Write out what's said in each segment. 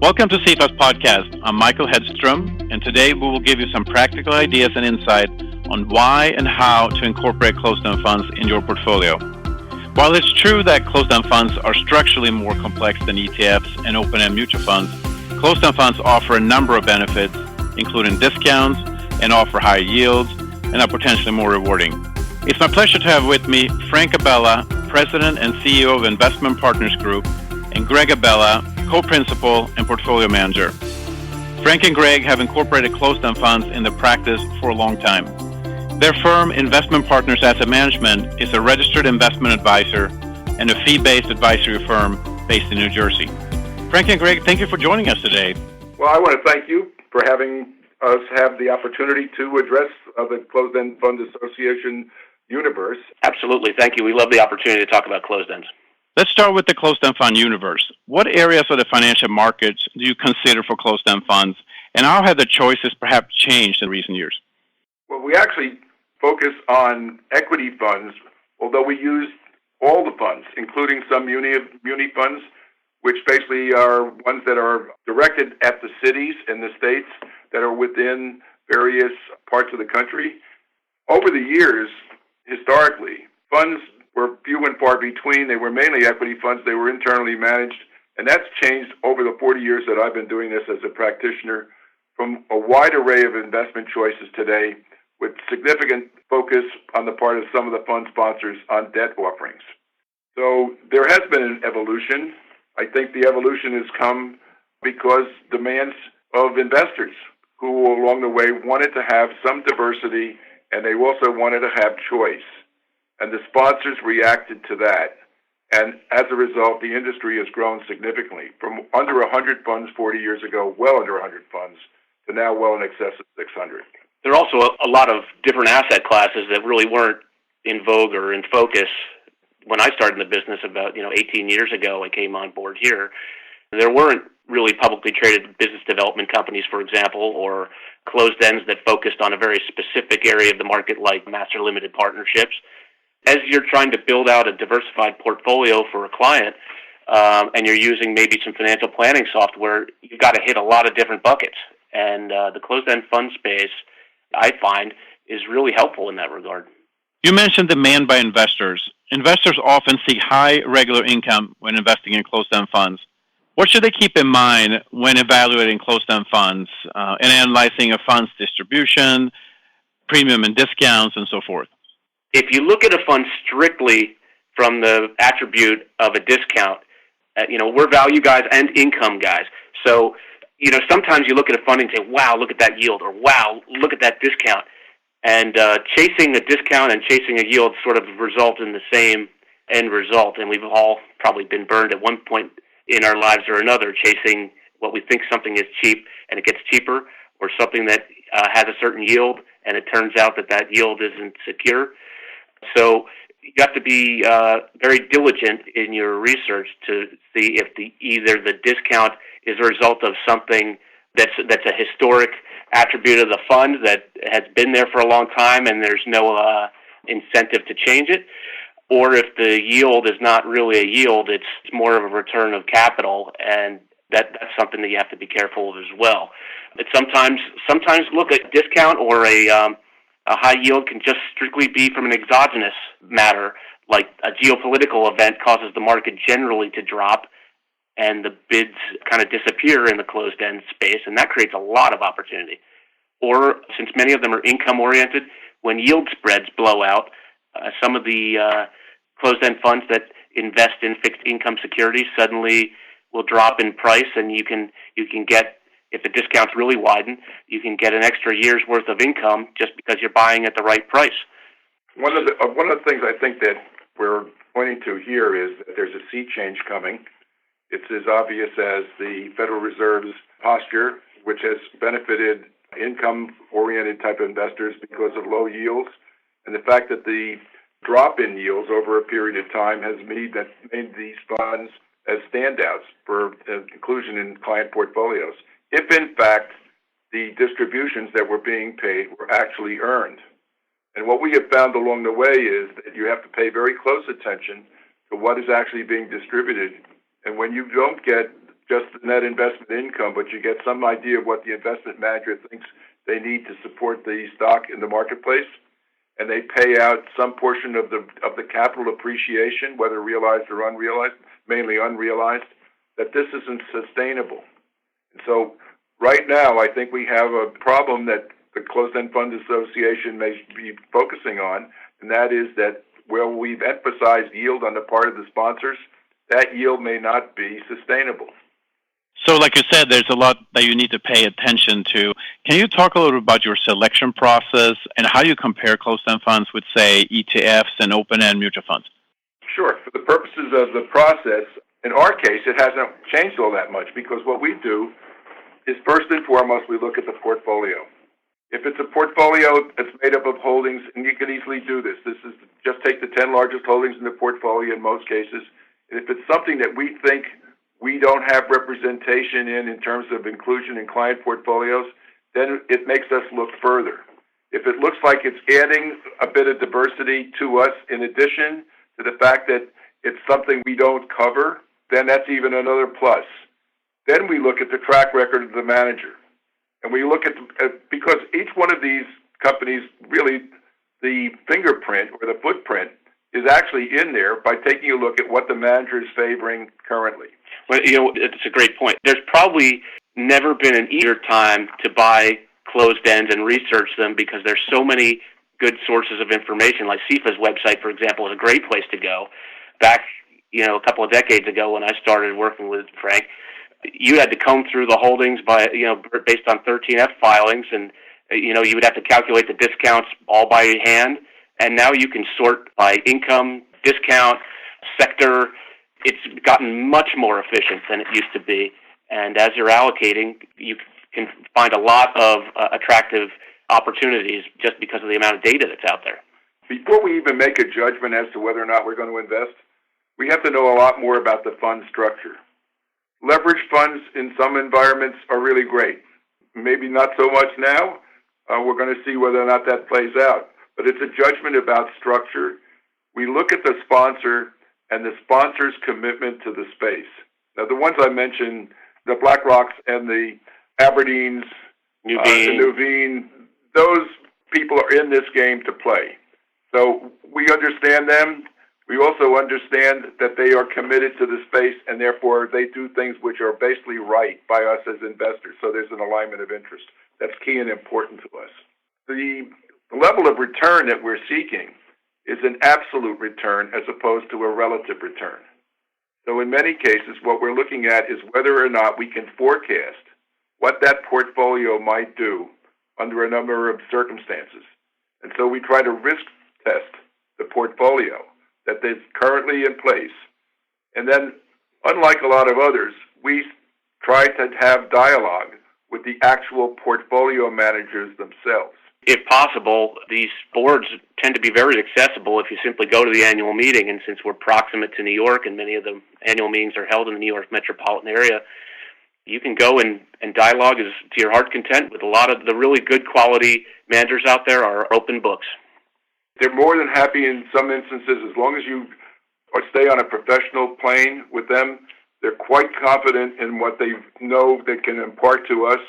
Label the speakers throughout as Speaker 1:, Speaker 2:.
Speaker 1: Welcome to CEFs Podcast. I'm Michael Hedstrom, and today we will give you some practical ideas and insight on why and how to incorporate closed-end funds in your portfolio. While it's true that closed-end funds are structurally more complex than ETFs and open-end mutual funds, closed-end funds offer a number of benefits, including discounts and offer higher yields and are potentially more rewarding. It's my pleasure to have with me Frank Abella, President and CEO of Investment Partners Group, and Greg Abella, Co-Principal and Portfolio Manager. Frank and Greg have incorporated closed-end funds in their practice for a long time. Their firm, Investment Partners Asset Management, is a registered investment advisor and a fee-based advisory firm based in New Jersey. Frank and Greg, thank you for joining us today.
Speaker 2: Well, I want to thank you for having us have the opportunity to address the Closed-End Fund Association universe.
Speaker 3: Absolutely. Thank you. We love the opportunity to talk about closed ends.
Speaker 1: Let's start with the closed-end fund universe. What areas of the financial markets do you consider for closed-end funds, and how have the choices perhaps changed in recent years?
Speaker 2: Well, we actually focus on equity funds, although we use all the funds, including some muni funds, which basically are ones that are directed at the cities and the states that are within various parts of the country. Over the years, historically, funds were few and far between. They were mainly equity funds. They were internally managed. And that's changed over the 40 years that I've been doing this as a practitioner, from a wide array of investment choices today with significant focus on the part of some of the fund sponsors on debt offerings. So there has been an evolution. I think the evolution has come because demands of investors who along the way wanted to have some diversity, and they also wanted to have choice. And the sponsors reacted to that. And as a result, the industry has grown significantly from under 100 funds 40 years ago, well under 100 funds, to now well in excess of 600.
Speaker 3: There are also a lot of different asset classes that really weren't in vogue or in focus when I started in the business about 18 years ago. I came on board here. There weren't really publicly traded business development companies, for example, or closed ends that focused on a very specific area of the market like master limited partnerships. As you're trying to build out a diversified portfolio for a client, and you're using maybe some financial planning software, you've got to hit a lot of different buckets. And the closed-end fund space, I find, is really helpful in that regard.
Speaker 1: You mentioned demand by investors. Investors often seek high regular income when investing in closed-end funds. What should they keep in mind when evaluating closed-end funds and analyzing a fund's distribution, premium and discounts, and so forth?
Speaker 3: If you look at a fund strictly from the attribute of a discount, we're value guys and income guys. So, sometimes you look at a fund and say, wow, look at that yield, or wow, look at that discount. And chasing a discount and chasing a yield sort of result in the same end result. And we've all probably been burned at one point in our lives or another, chasing what we think something is cheap and it gets cheaper, or something that has a certain yield and it turns out that yield isn't secure. So you have to be very diligent in your research to see if either the discount is a result of something that's a historic attribute of the fund that has been there for a long time and there's no incentive to change it, or if the yield is not really a yield, it's more of a return of capital, and that's something that you have to be careful of as well. But sometimes look at discount or a high yield can just strictly be from an exogenous matter, like a geopolitical event causes the market generally to drop and the bids kind of disappear in the closed-end space, and that creates a lot of opportunity. Or, since many of them are income-oriented, when yield spreads blow out, some of the closed-end funds that invest in fixed income securities suddenly will drop in price, and you can get, if the discounts really widen, you can get an extra year's worth of income just because you're buying at the right price.
Speaker 2: One of the things I think that we're pointing to here is that there's a sea change coming. It's as obvious as the Federal Reserve's posture, which has benefited income-oriented type investors because of low yields, and the fact that the drop in yields over a period of time has made these funds as standouts for inclusion in client portfolios, if in fact the distributions that were being paid were actually earned. And what we have found along the way is that you have to pay very close attention to what is actually being distributed. And when you don't get just the net investment income, but you get some idea of what the investment manager thinks they need to support the stock in the marketplace, and they pay out some portion of the capital appreciation, whether realized or unrealized, mainly unrealized, that this isn't sustainable. And so right now, I think we have a problem that the Closed-End Fund Association may be focusing on, and that is that where we've emphasized yield on the part of the sponsors, that yield may not be sustainable.
Speaker 1: So like you said, there's a lot that you need to pay attention to. Can you talk a little bit about your selection process and how you compare closed-end funds with, say, ETFs and open-end mutual funds?
Speaker 2: Sure. For the purposes of the process, in our case, it hasn't changed all that much because what we do is first and foremost, we look at the portfolio. If it's a portfolio that's made up of holdings, and you can easily do this, this is just take the 10 largest holdings in the portfolio in most cases, and if it's something that we think we don't have representation in terms of inclusion in client portfolios, then it makes us look further. If it looks like it's adding a bit of diversity to us in addition to the fact that it's something we don't cover, then that's even another plus. Then we look at the track record of the manager. And we look at, because each one of these companies, really the fingerprint or the footprint is actually in there by taking a look at what the manager is favoring currently.
Speaker 3: Well, it's a great point. There's probably never been an easier time to buy closed ends and research them because there's so many good sources of information. Like CEFs website, for example, is a great place to go. Back, a couple of decades ago when I started working with Frank, you had to comb through the holdings by, based on 13F filings, and you would have to calculate the discounts all by hand. And now you can sort by income, discount, sector. It's gotten much more efficient than it used to be. And as you're allocating, you can find a lot of attractive opportunities just because of the amount of data that's out there.
Speaker 2: Before we even make a judgment as to whether or not we're going to invest, we have to know a lot more about the fund structure. Leveraged funds in some environments are really great. Maybe not so much now. We're going to see whether or not that plays out. But it's a judgment about structure. We look at the sponsor and the sponsor's commitment to the space. Now, the ones I mentioned, the BlackRocks and the Aberdeens, the Nuveen, those people are in this game to play. So we understand them. We also understand that they are committed to the space, and therefore they do things which are basically right by us as investors. So there's an alignment of interest. That's key and important to us. The level of return that we're seeking is an absolute return as opposed to a relative return. So in many cases, what we're looking at is whether or not we can forecast what that portfolio might do under a number of circumstances. And so we try to risk test the portfolio that is currently in place. And then, unlike a lot of others, we try to have dialogue with the actual portfolio managers themselves.
Speaker 3: If possible, these boards tend to be very accessible if you simply go to the annual meeting. And since we're proximate to New York and many of the annual meetings are held in the New York metropolitan area, you can go and dialogue as to your heart's content with a lot of the really good quality managers out there are open books.
Speaker 2: They're more than happy in some instances, as long as you stay on a professional plane with them. They're quite confident in what they know they can impart to us.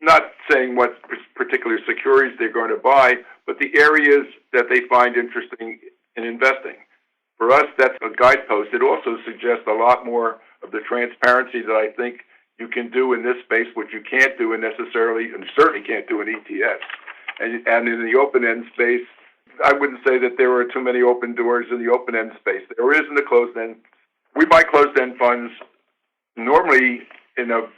Speaker 2: Not saying what particular securities they're going to buy, but the areas that they find interesting in investing. For us, that's a guidepost. It also suggests a lot more of the transparency that I think you can do in this space, which you can't do in necessarily, and certainly can't do in ETFs. And in the open-end space, I wouldn't say that there are too many open doors in the open-end space. There is in the closed-end. We buy closed-end funds. Normally, in a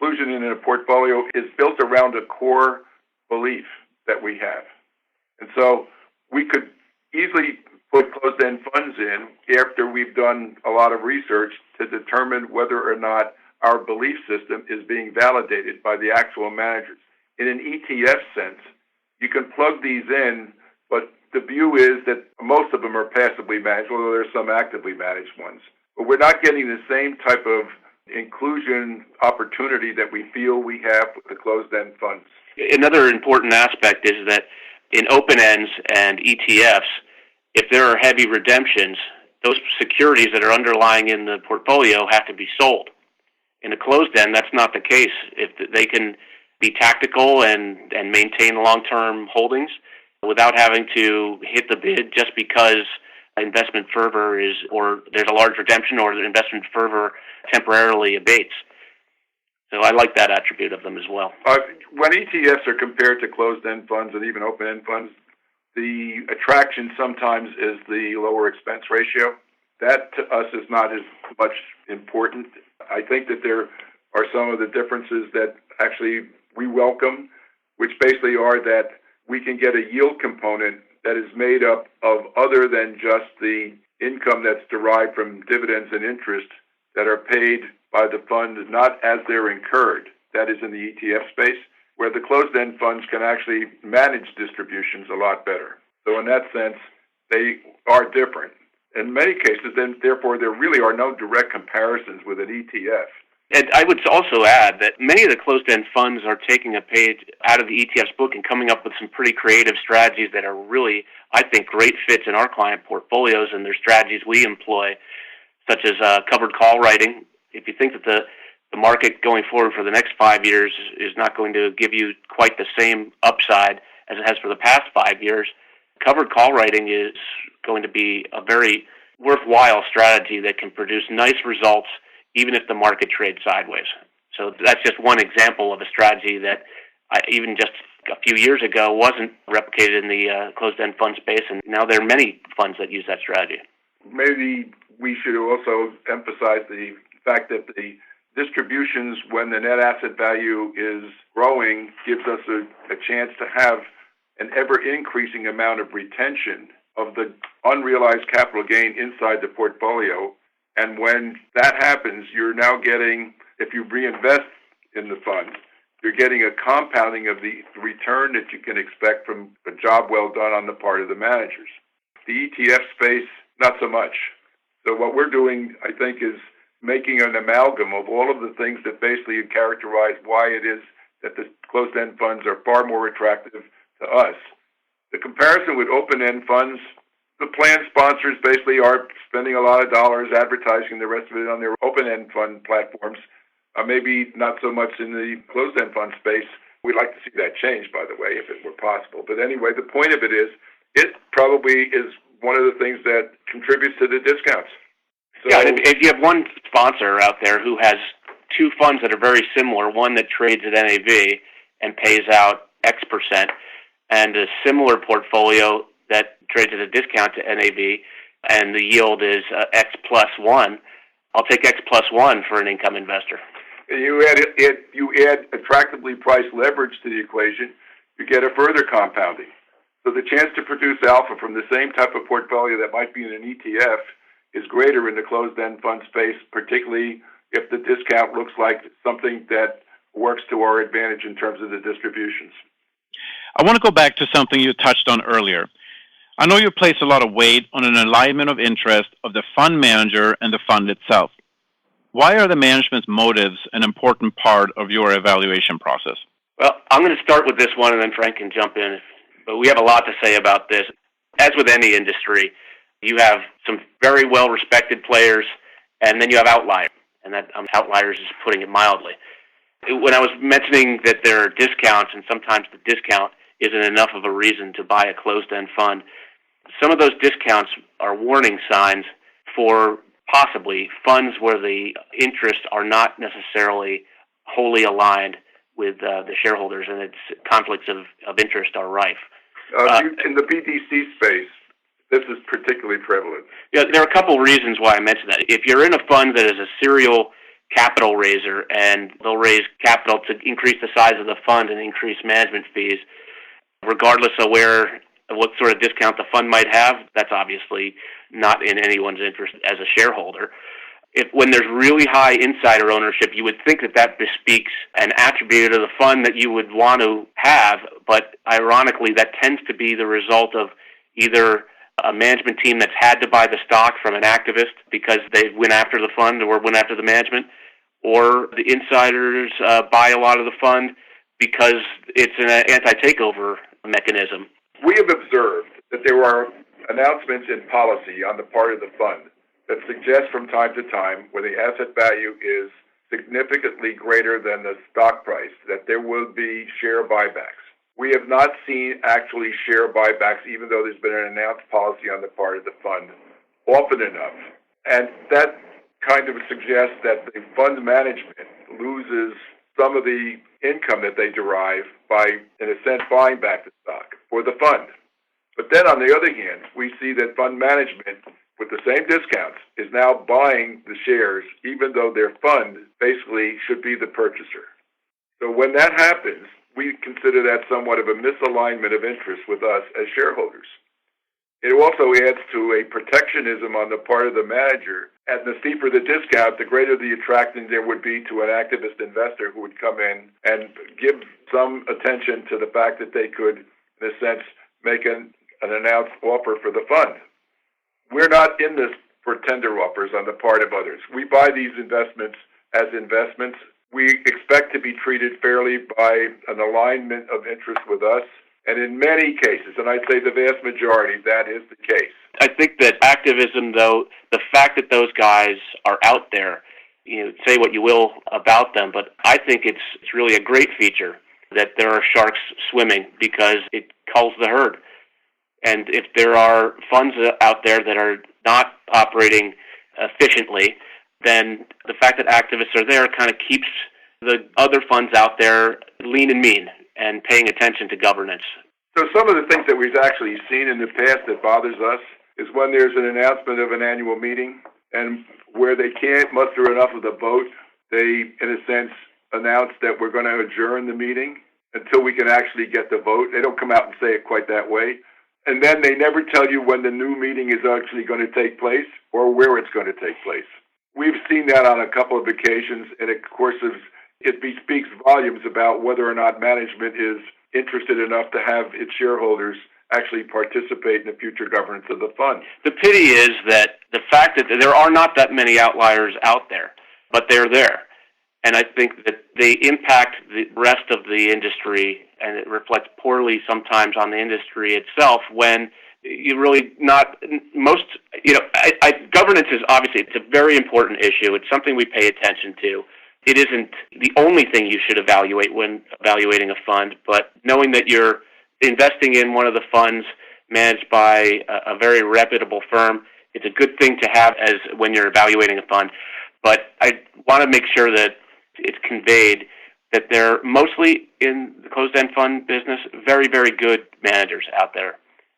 Speaker 2: inclusion in a portfolio is built around a core belief that we have. And so we could easily put closed-end funds in after we've done a lot of research to determine whether or not our belief system is being validated by the actual managers. In an ETF sense, you can plug these in, but the view is that most of them are passively managed, although there's some actively managed ones. But we're not getting the same type of inclusion opportunity that we feel we have with the closed-end funds.
Speaker 3: Another important aspect is that in open ends and ETFs, if there are heavy redemptions, those securities that are underlying in the portfolio have to be sold. In a closed-end, that's not the case. If they can be tactical and maintain long-term holdings without having to hit the bid just because investment fervor or there's a large redemption or the investment fervor temporarily abates. So I like that attribute of them as well.
Speaker 2: When ETFs are compared to closed-end funds and even open-end funds, the attraction sometimes is the lower expense ratio. That to us is not as much important. I think that there are some of the differences that actually we welcome, which basically are that we can get a yield component that is made up of other than just the income that's derived from dividends and interest that are paid by the fund, not as they're incurred. That is in the ETF space, where the closed-end funds can actually manage distributions a lot better. So in that sense, they are different. In many cases, then, therefore, there really are no direct comparisons with an ETF.
Speaker 3: And I would also add that many of the closed-end funds are taking a page out of the ETF's book and coming up with some pretty creative strategies that are really, I think, great fits in our client portfolios, and they're strategies we employ, such as covered call writing. If you think that the market going forward for the next 5 years is not going to give you quite the same upside as it has for the past 5 years, covered call writing is going to be a very worthwhile strategy that can produce nice results even if the market trades sideways. So that's just one example of a strategy that even just a few years ago wasn't replicated in the closed-end fund space, and now there are many funds that use that strategy.
Speaker 2: Maybe we should also emphasize the fact that the distributions, when the net asset value is growing, gives us a chance to have an ever-increasing amount of retention of the unrealized capital gain inside the portfolio. And when that happens, you're now getting, if you reinvest in the fund, you're getting a compounding of the return that you can expect from a job well done on the part of the managers. The ETF space, not so much. So what we're doing, I think, is making an amalgam of all of the things that basically characterize why it is that the closed-end funds are far more attractive to us. The comparison with open-end funds, the plan sponsors basically are spending a lot of dollars advertising the rest of it on their open-end fund platforms, maybe not so much in the closed-end fund space. We'd like to see that change, by the way, if it were possible. But anyway, the point of it is, it probably is one of the things that contributes to the discounts. So,
Speaker 3: yeah, if you have one sponsor out there who has two funds that are very similar, one that trades at NAV and pays out X percent, and a similar portfolio that trades at a discount to NAV, and the yield is X plus 1, I'll take X plus 1 for an income investor.
Speaker 2: You add attractively priced leverage to the equation, you get a further compounding. So the chance to produce alpha from the same type of portfolio that might be in an ETF is greater in the closed-end fund space, particularly if the discount looks like something that works to our advantage in terms of the distributions.
Speaker 1: I want to go back to something you touched on earlier. I know you place a lot of weight on an alignment of interest of the fund manager and the fund itself. Why are the management's motives an important part of your evaluation process?
Speaker 3: Well, I'm going to start with this one, and then Frank can jump in. But we have a lot to say about this. As with any industry, you have some very well-respected players, and then you have outliers. And that outliers is putting it mildly. When I was mentioning that there are discounts, and sometimes the discount isn't enough of a reason to buy a closed-end fund, some of those discounts are warning signs for possibly funds where the interests are not necessarily wholly aligned with the shareholders, and its conflicts of interest are rife.
Speaker 2: In the BDC space, this is particularly prevalent.
Speaker 3: Yeah, there are a couple reasons why I mentioned that. If you're in a fund that is a serial capital raiser and they'll raise capital to increase the size of the fund and increase management fees, regardless of what sort of discount the fund might have, that's obviously not in anyone's interest as a shareholder. When there's really high insider ownership, you would think that bespeaks an attribute of the fund that you would want to have, but ironically, that tends to be the result of either a management team that's had to buy the stock from an activist because they went after the fund or went after the management, or the insiders buy a lot of the fund because it's an anti-takeover mechanism.
Speaker 2: We have observed that there are announcements in policy on the part of the fund that suggest from time to time where the asset value is significantly greater than the stock price, that there will be share buybacks. We have not seen actually share buybacks, even though there's been an announced policy on the part of the fund, often enough. And that kind of suggests that the fund management loses some of the income that they derive by, in a sense, buying back the stock for the fund. But then on the other hand, we see that fund management, with the same discounts, is now buying the shares, even though their fund basically should be the purchaser. So when that happens, we consider that somewhat of a misalignment of interest with us as shareholders. It also adds to a protectionism on the part of the manager, and the steeper the discount, the greater the attraction there would be to an activist investor who would come in and give some attention to the fact that they could, in a sense, make an announced offer for the fund. We're not in this for tender offers on the part of others. We buy these investments as investments. We expect to be treated fairly by an alignment of interest with us. And in many cases, and I'd say the vast majority, that is the case.
Speaker 3: I think that activism, though, the fact that those guys are out there, say what you will about them, but I think it's really a great feature that there are sharks swimming, because it culls the herd. And if there are funds out there that are not operating efficiently, then the fact that activists are there kind of keeps the other funds out there lean and mean and paying attention to governance.
Speaker 2: So some of the things that we've actually seen in the past that bothers us is when there's an announcement of an annual meeting, and where they can't muster enough of the vote, they, in a sense, announce that we're going to adjourn the meeting until we can actually get the vote. They don't come out and say it quite that way. And then they never tell you when the new meeting is actually going to take place or where it's going to take place. We've seen that on a couple of occasions, and of course it speaks volumes about whether or not management is interested enough to have its shareholders actually participate in the future governance of the fund.
Speaker 3: The pity is that the fact that there are not that many outliers out there, but they're there. And I think that they impact the rest of the industry, and it reflects poorly sometimes on the industry itself when you really not most, governance is obviously, it's a very important issue. It's something we pay attention to. It isn't the only thing you should evaluate when evaluating a fund, but knowing that you're investing in one of the funds managed by a very reputable firm, it's a good thing to have as when you're evaluating a fund. But I want to make sure that it's conveyed that they're mostly in the closed-end fund business, very, very good managers out there.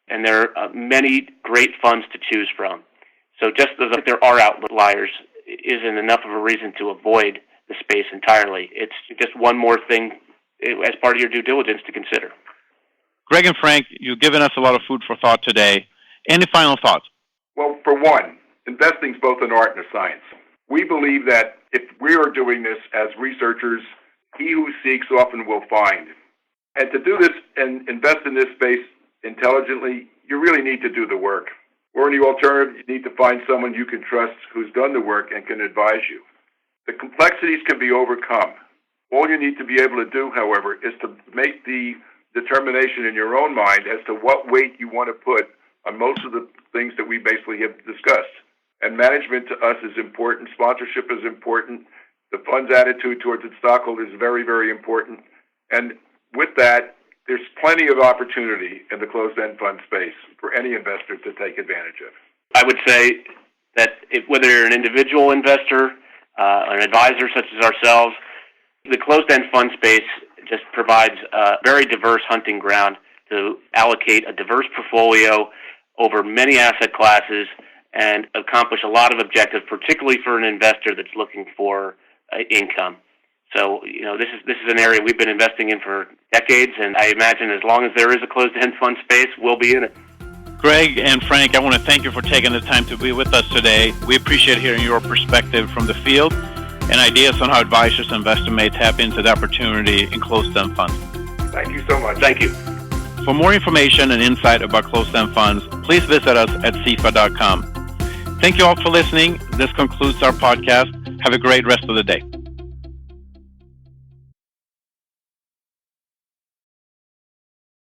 Speaker 3: And there are many great funds to choose from. So just as there are outliers isn't enough of a reason to avoid the space entirely. It's just one more thing as part of your due diligence to consider.
Speaker 1: Greg and Frank, you've given us a lot of food for thought today. Any final thoughts?
Speaker 2: Well, for one, investing is both an art and a science. We believe that if we are doing this as researchers, he who seeks often will find. And to do this and invest in this space intelligently, you really need to do the work. Or in the alternative, you need to find someone you can trust who's done the work and can advise you. The complexities can be overcome. All you need to be able to do, however, is to make the determination in your own mind as to what weight you want to put on most of the things that we basically have discussed. And management to us is important. Sponsorship is important. The fund's attitude towards its stockholders is very, very important. And with that, there's plenty of opportunity in the closed-end fund space for any investor to take advantage of.
Speaker 3: I would say that whether you're an individual investor, an advisor such as ourselves, the closed-end fund space just provides a very diverse hunting ground to allocate a diverse portfolio over many asset classes and accomplish a lot of objectives, particularly for an investor that's looking for income. So, this is an area we've been investing in for decades, and I imagine as long as there is a closed-end fund space, we'll be in it.
Speaker 1: Greg and Frank, I want to thank you for taking the time to be with us today. We appreciate hearing your perspective from the field and ideas on how advisors and investors may tap into the opportunity in closed-end funds.
Speaker 2: Thank you so much.
Speaker 3: Thank you.
Speaker 1: For more information and insight about closed-end funds, please visit us at CEFA.com. Thank you all for listening. This concludes our podcast. Have a great rest of the day.